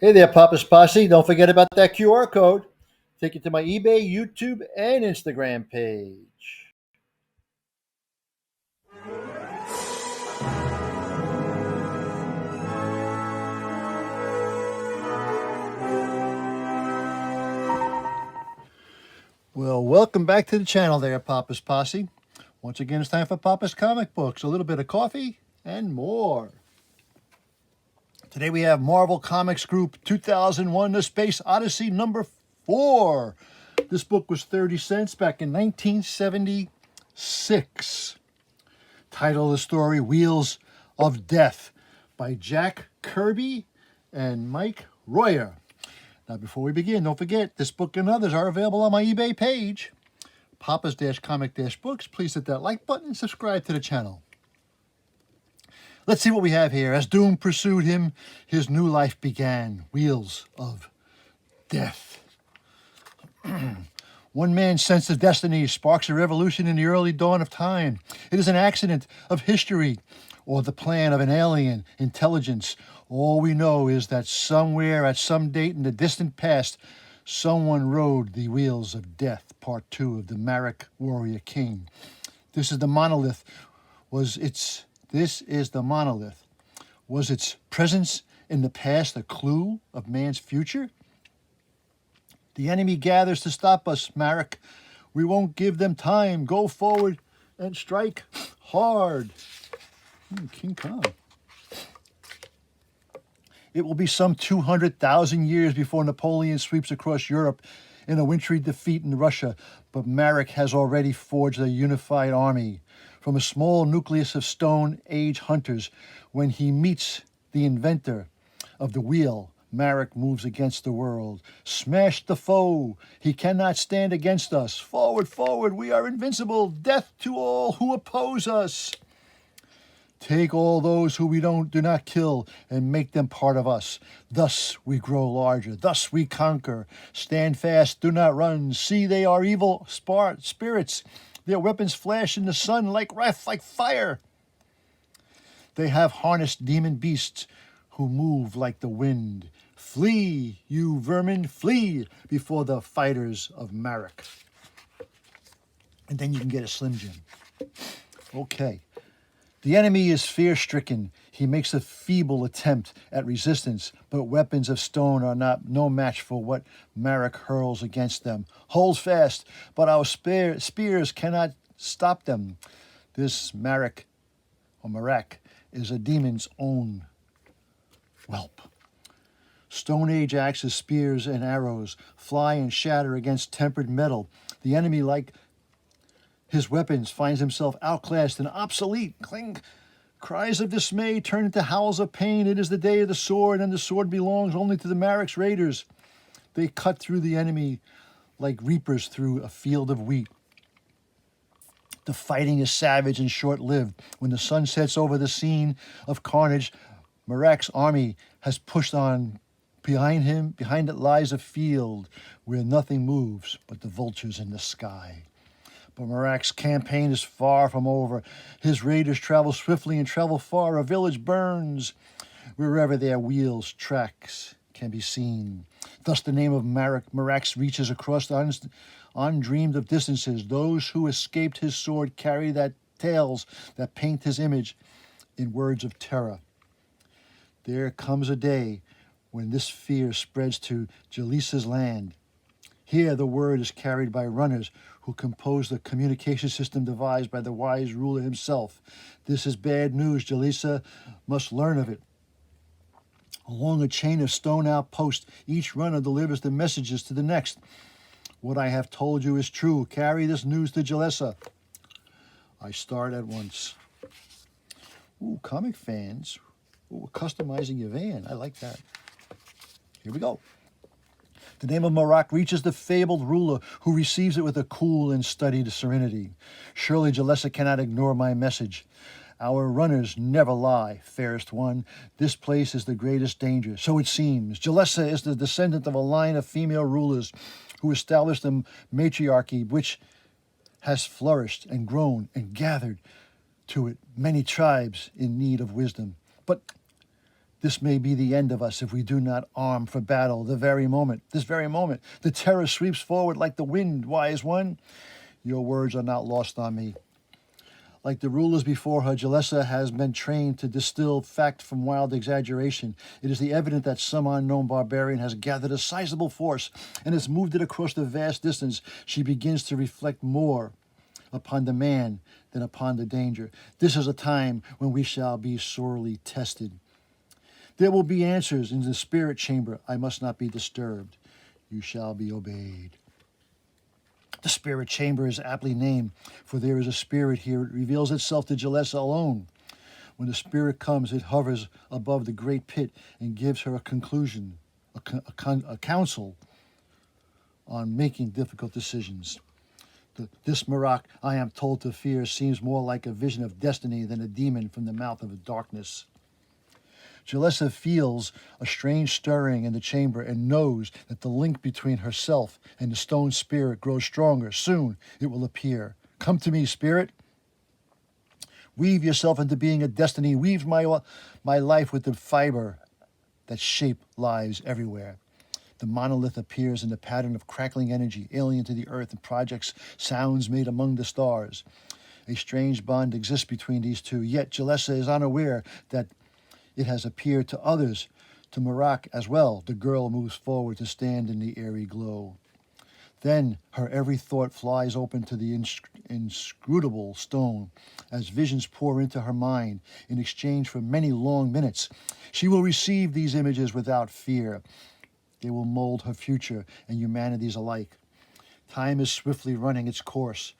Hey there, Papa's Posse. Don't forget about that QR code. Take you to my eBay, YouTube, and Instagram page. Well, welcome back to the channel there, Papa's Posse. Once again, it's time for Papa's Comic Books. A little bit of coffee and more. Today we have Marvel Comics Group 2001, The Space Odyssey number 4. This book was 30 cents back in 1976. Title of the story, Wheels of Death by Jack Kirby and Mike Royer. Now, before we begin, don't forget, this book and others are available on my eBay page, Papa's-Comic-Books. Please hit that like button and subscribe to the channel. Let's see what we have here. As doom pursued him, his new life began. Wheels of Death. One man's sense of destiny sparks a revolution in the early dawn of time. It is an accident of history or the plan of an alien intelligence. All we know is that somewhere at some date in the distant past, someone rode the wheels of death. Part 2 of the Marek Warrior King. This is the monolith. This is the monolith. Was its presence in the past a clue of man's future? The enemy gathers to stop us, Marek. We won't give them time. Go forward and strike hard. King Kong. It will be some 200,000 years before Napoleon sweeps across Europe in a wintry defeat in Russia, but Marek has already forged a unified army. From a small nucleus of Stone Age hunters, when he meets the inventor of the wheel, Marek moves against the world. Smash the foe. He cannot stand against us. Forward, forward. We are invincible. Death to all who oppose us. Take all those who we do not kill and make them part of us. Thus we grow larger. Thus we conquer. Stand fast. Do not run. See, they are evil spirits. Their weapons flash in the sun like wrath, like fire. They have harnessed demon beasts who move like the wind. Flee, you vermin, flee before the fighters of Marek. And then you can get a Slim Jim. Okay. The enemy is fear-stricken. He makes a feeble attempt at resistance, but weapons of stone are no match for what Marek hurls against them. Hold fast, but our spears cannot stop them. This Marek is a demon's own whelp. Stone Age axes, spears, and arrows fly and shatter against tempered metal. The enemy, like his weapons, finds himself outclassed and obsolete. Cling. Cries of dismay turn into howls of pain. It is the day of the sword, and the sword belongs only to the Marek's raiders. They cut through the enemy like reapers through a field of wheat. The fighting is savage and short-lived. When the sun sets over the scene of carnage, Marek's army has pushed on. Behind it lies a field where nothing moves but the vultures in the sky. But Marek's campaign is far from over. His raiders travel swiftly and travel far. A village burns wherever their wheels' tracks can be seen. Thus the name of Marek's reaches across the undreamed of distances. Those who escaped his sword carry tales that paint his image in words of terror. There comes a day when this fear spreads to Jalisa's land. Here the word is carried by runners who compose the communication system devised by the wise ruler himself. This is bad news. Jalisa must learn of it. Along a chain of stone outposts, each runner delivers the messages to the next. What I have told you is true. Carry this news to Jalisa. I start at once. Ooh, comic fans. Ooh, customizing your van. I like that. Here we go. The name of Marek reaches the fabled ruler, who receives it with a cool and studied serenity. Surely Jalisa cannot ignore my message. Our runners never lie, fairest one. This place is the greatest danger, so it seems. Jalisa is the descendant of a line of female rulers who established a matriarchy which has flourished and grown and gathered to it many tribes in need of wisdom. But This may be the end of us if we do not arm for battle this very moment. The terror sweeps forward like the wind, wise one. Your words are not lost on me. Like the rulers before her, Jalessa has been trained to distill fact from wild exaggeration. It is the evident that some unknown barbarian has gathered a sizable force and has moved it across the vast distance. She begins to reflect more upon the man than upon the danger. This is a time when we shall be sorely tested. There will be answers in the spirit chamber. I must not be disturbed. You shall be obeyed. The spirit chamber is aptly named, for there is a spirit here. It reveals itself to Jalessa alone. When the spirit comes, it hovers above the great pit and gives her a conclusion, a counsel on making difficult decisions. This Marak, I am told to fear, seems more like a vision of destiny than a demon from the mouth of darkness. Jalessa feels a strange stirring in the chamber and knows that the link between herself and the stone spirit grows stronger. Soon it will appear. Come to me, spirit. Weave yourself into being a destiny. Weave my life with the fiber that shape lives everywhere. The monolith appears in the pattern of crackling energy, alien to the earth, and projects sounds made among the stars. A strange bond exists between these two, yet Jalessa is unaware that it has appeared to others, to Marak as well. The girl moves forward to stand in the airy glow. Then her every thought flies open to the inscrutable stone as visions pour into her mind in exchange for many long minutes. She will receive these images without fear. They will mold her future and humanity's alike. Time is swiftly running its course.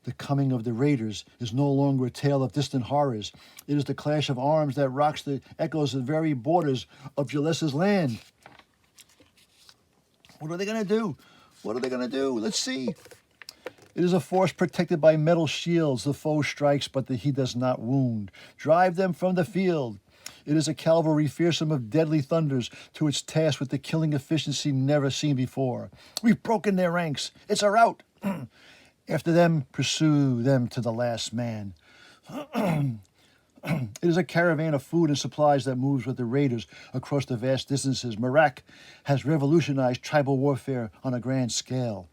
The coming of the raiders is no longer a tale of distant horrors. It is the clash of arms that rocks the echoes of the very borders of Jalessa's land. What are they going to do? What are they going to do? Let's see. It is a force protected by metal shields. The foe strikes, but he does not wound. Drive them from the field. It is a cavalry fearsome of deadly thunders to its task with the killing efficiency never seen before. We've broken their ranks. It's a rout. After them, pursue them to the last man. It is a caravan of food and supplies that moves with the raiders across the vast distances. Marak has revolutionized tribal warfare on a grand scale.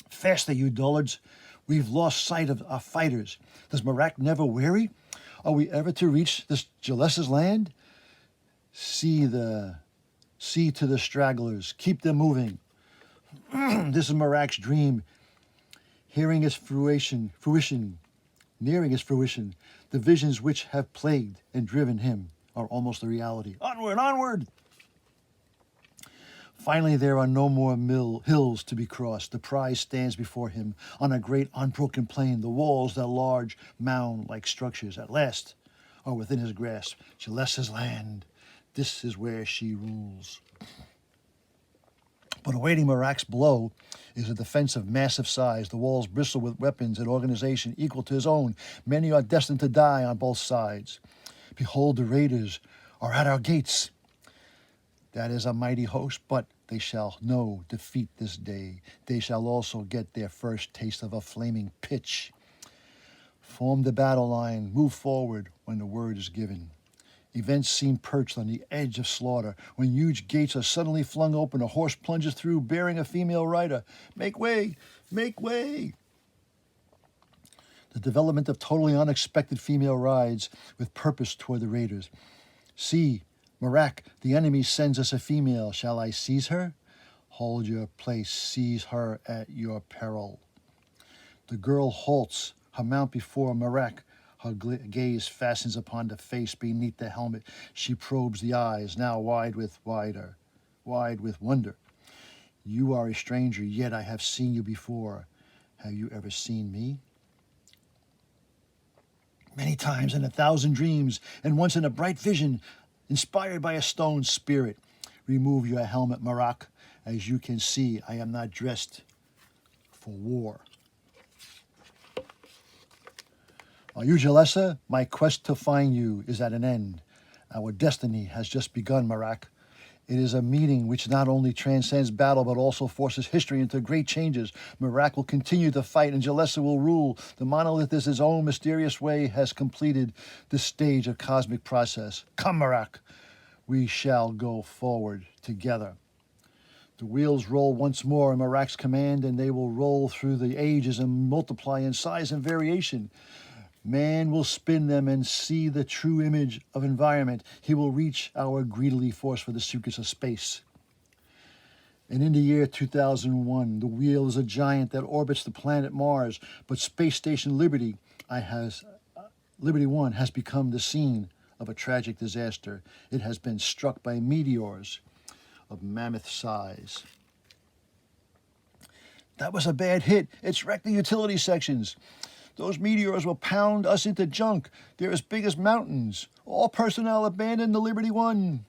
Faster, you dullards. We've lost sight of our fighters. Does Marak never weary? Are we ever to reach this Jalessa's land? See to the stragglers. Keep them moving. This is Marak's dream. Nearing its fruition, the visions which have plagued and driven him are almost a reality. Onward, onward! Finally, there are no more hills to be crossed. The prize stands before him on a great unbroken plain. The walls, that large mound-like structures, at last are within his grasp. Jalessa's land. This is where she rules. But awaiting Marak's blow is a defense of massive size. The walls bristle with weapons and organization equal to his own. Many are destined to die on both sides. Behold, the raiders are at our gates. That is a mighty host, but they shall know defeat this day. They shall also get their first taste of a flaming pitch. Form the battle line. Move forward when the word is given. Events seem perched on the edge of slaughter. When huge gates are suddenly flung open, a horse plunges through, bearing a female rider. Make way! Make way! The development of totally unexpected female rides with purpose toward the raiders. See, Marak, the enemy sends us a female. Shall I seize her? Hold your place. Seize her at your peril. The girl halts, her mount before Marak. Her gaze fastens upon the face beneath the helmet. She probes the eyes, now wide with wonder. You are a stranger, yet I have seen you before. Have you ever seen me? Many times in 1,000 dreams, and once in a bright vision, inspired by a stone spirit. Remove your helmet, Marak. As you can see, I am not dressed for war. Are you Jalessa? My quest to find you is at an end. Our destiny has just begun, Marak. It is a meeting which not only transcends battle but also forces history into great changes. Merak will continue to fight and Jalessa will rule. The monolith, in its own mysterious way, has completed this stage of cosmic process. Come, Merak, we shall go forward together. The wheels roll once more in Merak's command, and they will roll through the ages and multiply in size and variation. Man will spin them and see the true image of environment. He will reach our greedily force for the secrets of space. And in the year 2001, the wheel is a giant that orbits the planet Mars, but Space Station Liberty 1 has become the scene of a tragic disaster. It has been struck by meteors of mammoth size. That was a bad hit. It's wrecked the utility sections. Those meteors will pound us into junk. They're as big as mountains. All personnel abandon the Liberty 1.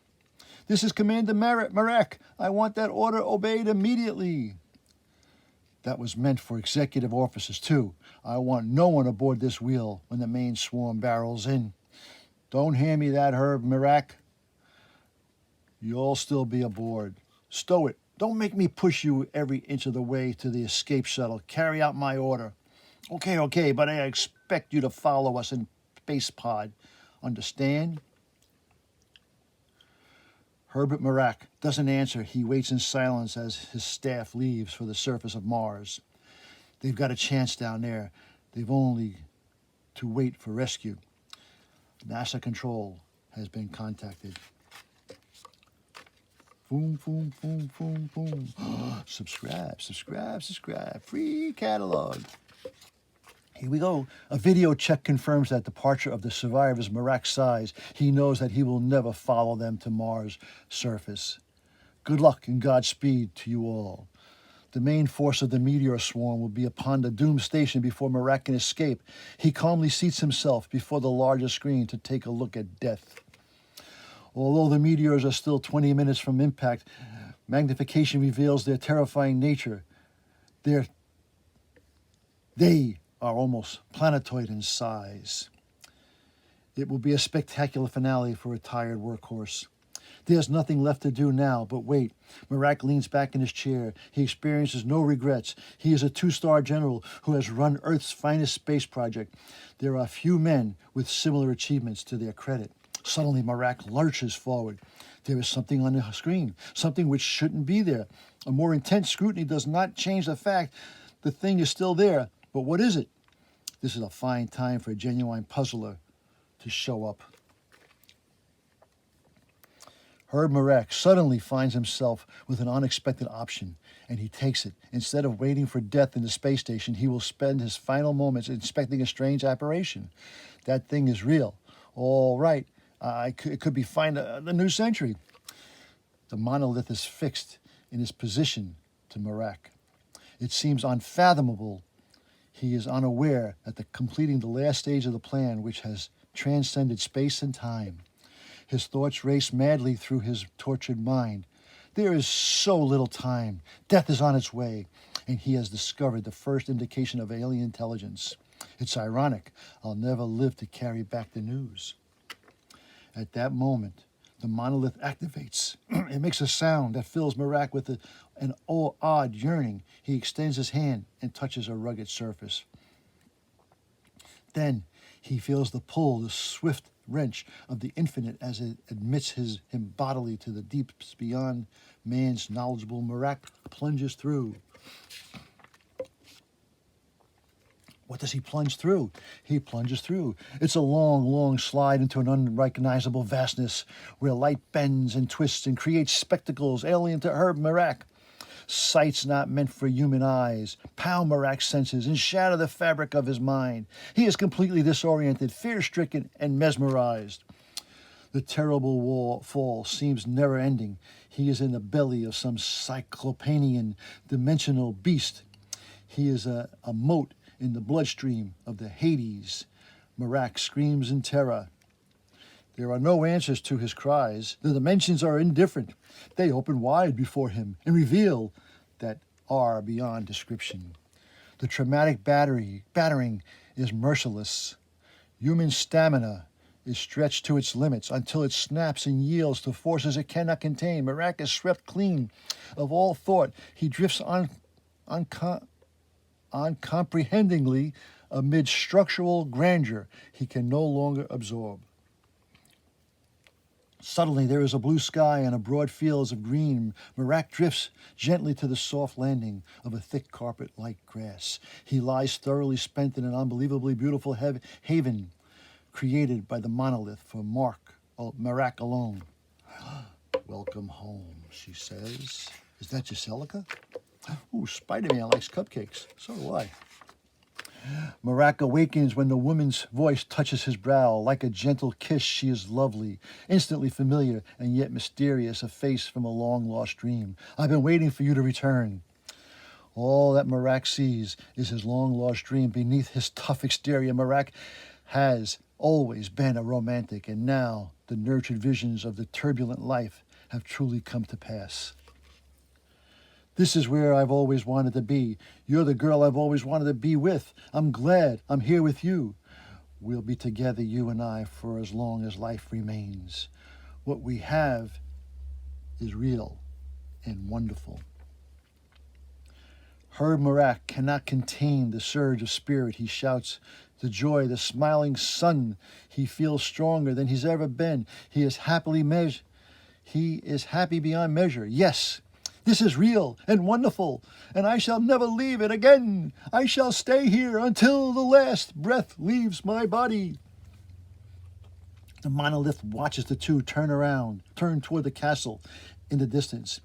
This is Commander Merak. I want that order obeyed immediately. That was meant for executive officers, too. I want no one aboard this wheel when the main swarm barrels in. Don't hand me that, Herb Merak. You'll still be aboard. Stow it. Don't make me push you every inch of the way to the escape shuttle. Carry out my order. Okay, but I expect you to follow us in Space Pod. Understand? Herbert Merak doesn't answer. He waits in silence as his staff leaves for the surface of Mars. They've got a chance down there. They've only to wait for rescue. NASA Control has been contacted. Boom, boom, boom, boom, boom. Subscribe. Free catalog. Here we go. A video check confirms that departure of the survivors Merak's size. He knows that he will never follow them to Mars' surface. Good luck and Godspeed to you all. The main force of the meteor swarm will be upon the doomed station before Merak can escape. He calmly seats himself before the larger screen to take a look at death. Although the meteors are still 20 minutes from impact, magnification reveals their terrifying nature. They are almost planetoid in size. It will be a spectacular finale for a tired workhorse. There's nothing left to do now but wait. Merak leans back in his chair. He experiences no regrets. He is a 2-star general who has run Earth's finest space project. There are few men with similar achievements to their credit. Suddenly, Merak lurches forward. There is something on the screen, something which shouldn't be there. A more intense scrutiny does not change the fact the thing is still there. But what is it? This is a fine time for a genuine puzzler to show up. Herb Merak suddenly finds himself with an unexpected option, and he takes it. Instead of waiting for death in the space station, he will spend his final moments inspecting a strange apparition. That thing is real. All right, it could be the new century. The monolith is fixed in its position to Merak. It seems unfathomable. He is unaware that completing the last stage of the plan, which has transcended space and time. His thoughts race madly through his tortured mind. There is so little time. Death is on its way, and he has discovered the first indication of alien intelligence. It's ironic. I'll never live to carry back the news. At that moment, the monolith activates. It makes a sound that fills Merak with an odd yearning. He extends his hand and touches a rugged surface. Then he feels the pull, the swift wrench of the infinite as it admits him bodily to the deeps beyond man's knowledgeable. Merak plunges through. What does he plunge through? He plunges through. It's a long slide into an unrecognizable vastness where light bends and twists and creates spectacles alien to Herb Merak. Sights not meant for human eyes pound Merak's senses and shatter the fabric of his mind. He is completely disoriented, fear-stricken, and mesmerized. The terrible fall seems never-ending. He is in the belly of some cyclopean dimensional beast. He is a mote in the bloodstream of the Hades. Merak screams in terror. There are no answers to his cries. The dimensions are indifferent. They open wide before him and reveal that are beyond description. The traumatic battering is merciless. Human stamina is stretched to its limits until it snaps and yields to forces it cannot contain. Marak is swept clean of all thought. He drifts uncomprehendingly amid structural grandeur he can no longer absorb. Suddenly there is a blue sky and a broad fields of green. Marak drifts gently to the soft landing of a thick carpet like grass. He lies thoroughly spent in an unbelievably beautiful haven created by the monolith for Marak alone. Welcome home, she says. Is that Giselica? Ooh, Spider-Man likes cupcakes. So do I. Marak awakens when the woman's voice touches his brow. Like a gentle kiss, she is lovely, instantly familiar, and yet mysterious, a face from a long-lost dream. I've been waiting for you to return. All that Marak sees is his long-lost dream. Beneath his tough exterior, Marak has always been a romantic, and now the nurtured visions of the turbulent life have truly come to pass. This is where I've always wanted to be. You're the girl I've always wanted to be with. I'm glad I'm here with you. We'll be together, you and I, for as long as life remains. What we have is real and wonderful. Herb Marak cannot contain the surge of spirit. He shouts the joy, the smiling sun. He feels stronger than he's ever been. He is happy beyond measure. Yes, this is real and wonderful, and I shall never leave it again. I shall stay here until the last breath leaves my body. The monolith watches the two turn toward the castle in the distance.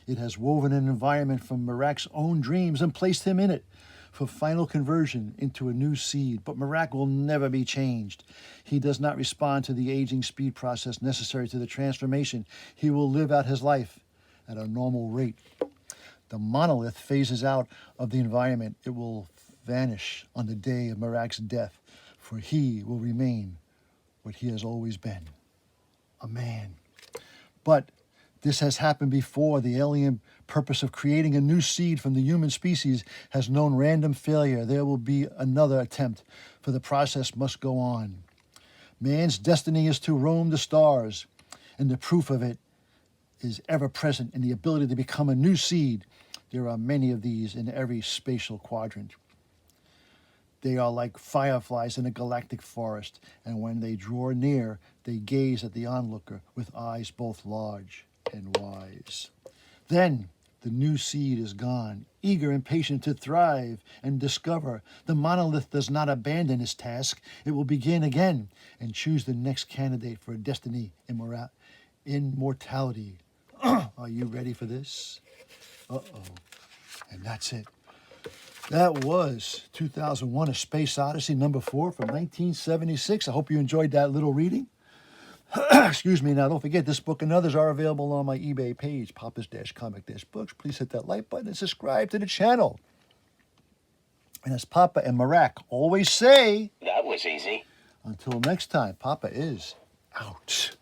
It has woven an environment from Marak's own dreams and placed him in it for final conversion into a new seed. But Marak will never be changed. He does not respond to the aging speed process necessary to the transformation. He will live out his life at a normal rate. The monolith phases out of the environment. It will vanish on the day of Marak's death, for he will remain what he has always been, a man. But this has happened before. The alien purpose of creating a new seed from the human species has known random failure. There will be another attempt, for the process must go on. Man's destiny is to roam the stars, and the proof of it is ever present in the ability to become a new seed. There are many of these in every spatial quadrant. They are like fireflies in a galactic forest, and when they draw near, they gaze at the onlooker with eyes both large and wise. Then the new seed is gone, eager and patient to thrive and discover. The monolith does not abandon its task. It will begin again and choose the next candidate for a destiny immortality. Are you ready for this? Uh-oh. And that's it. That was 2001, A Space Odyssey, number 4 from 1976. I hope you enjoyed that little reading. Excuse me. Now, don't forget, this book and others are available on my eBay page, Papa's-Comic-Books. Please hit that like button and subscribe to the channel. And as Papa and Marak always say, that was easy. Until next time, Papa is out.